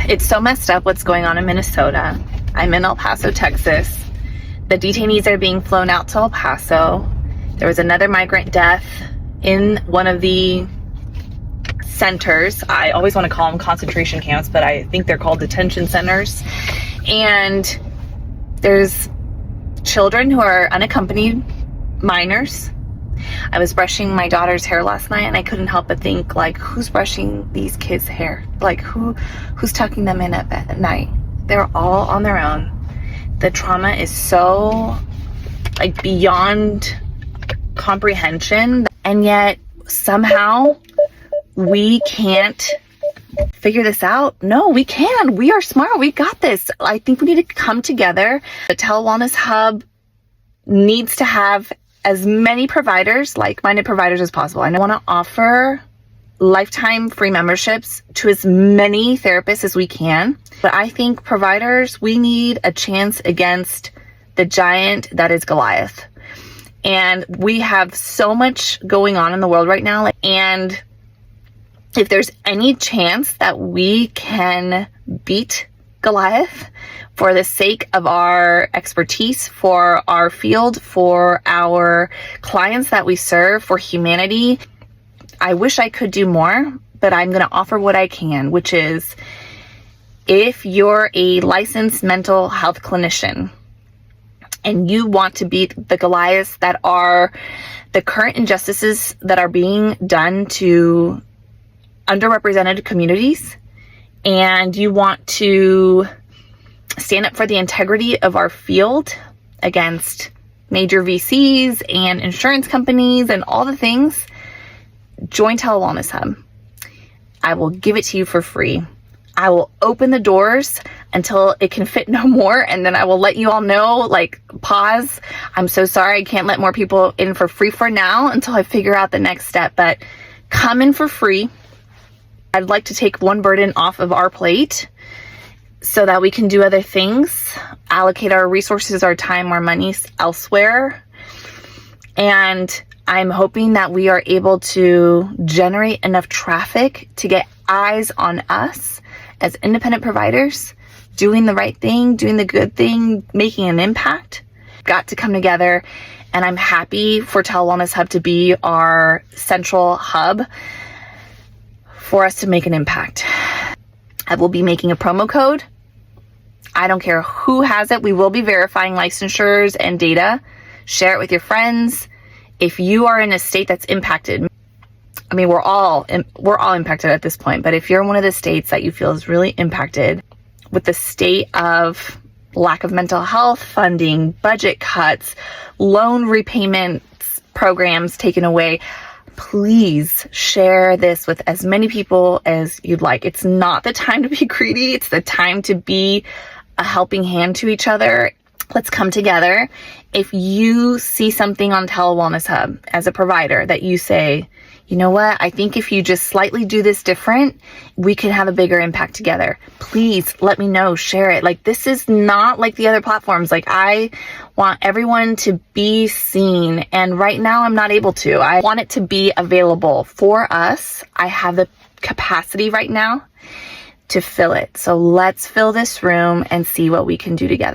It's so messed up what's going on in Minnesota. I'm in El Paso, Texas. The detainees are being flown out to El Paso. There was another migrant death in one of the centers. I always want to call them concentration camps, but I think they're called detention centers. And there's children who are unaccompanied minors. I was brushing my daughter's hair last night and I couldn't help but think, like, who's brushing these kids' hair? Like, who's tucking them in at night? They're all on their own. The trauma is so, like, beyond comprehension, and yet somehow we can't figure this out. No, we can. We are smart. We got this. I think we need to come together. The Telewellness Hub needs to have as many providers, like-minded providers as possible. I want to offer lifetime free memberships to as many therapists as we can. But I think providers, we need a chance against the giant that is Goliath. And we have so much going on in the world right now. And if there's any chance that we can beat Goliath for the sake of our expertise, for our field, for our clients that we serve, for humanity, I wish I could do more, but I'm going to offer what I can, which is, if you're a licensed mental health clinician and you want to beat the Goliaths that are the current injustices that are being done to underrepresented communities, and you want to stand up for the integrity of our field against major VCs and insurance companies and all the things, join Telewellness Hub. I will give it to you for free. I will open the doors until it can fit no more, and then I will let you all know, like, pause. I'm so sorry, I can't let more people in for free for now until I figure out the next step, but come in for free. I'd like to take one burden off of our plate so that we can do other things, allocate our resources, our time, our money elsewhere. And I'm hoping that we are able to generate enough traffic to get eyes on us as independent providers, doing the right thing, doing the good thing, making an impact. Got to come together, and I'm happy for Telewellness Hub to be our central hub for us to make an impact. I will be making a promo code. I don't care who has it. We will be verifying licensures and data. Share it with your friends. If you are in a state that's impacted, I mean, we're all impacted at this point, but if you're in one of the states that you feel is really impacted with the state of lack of mental health funding, budget cuts, loan repayments, programs taken away, please share this with as many people as you'd like. It's not the time to be greedy. It's the time to be a helping hand to each other. Let's come together. If you see something on Telewellness Hub as a provider that you say, you know what, I think if you just slightly do this different, we can have a bigger impact together, please let me know, share it. Like, this is not like the other platforms. Like, I want everyone to be seen, and right now I'm not able to. I want it to be available for us. I have the capacity right now to fill it. So let's fill this room and see what we can do together.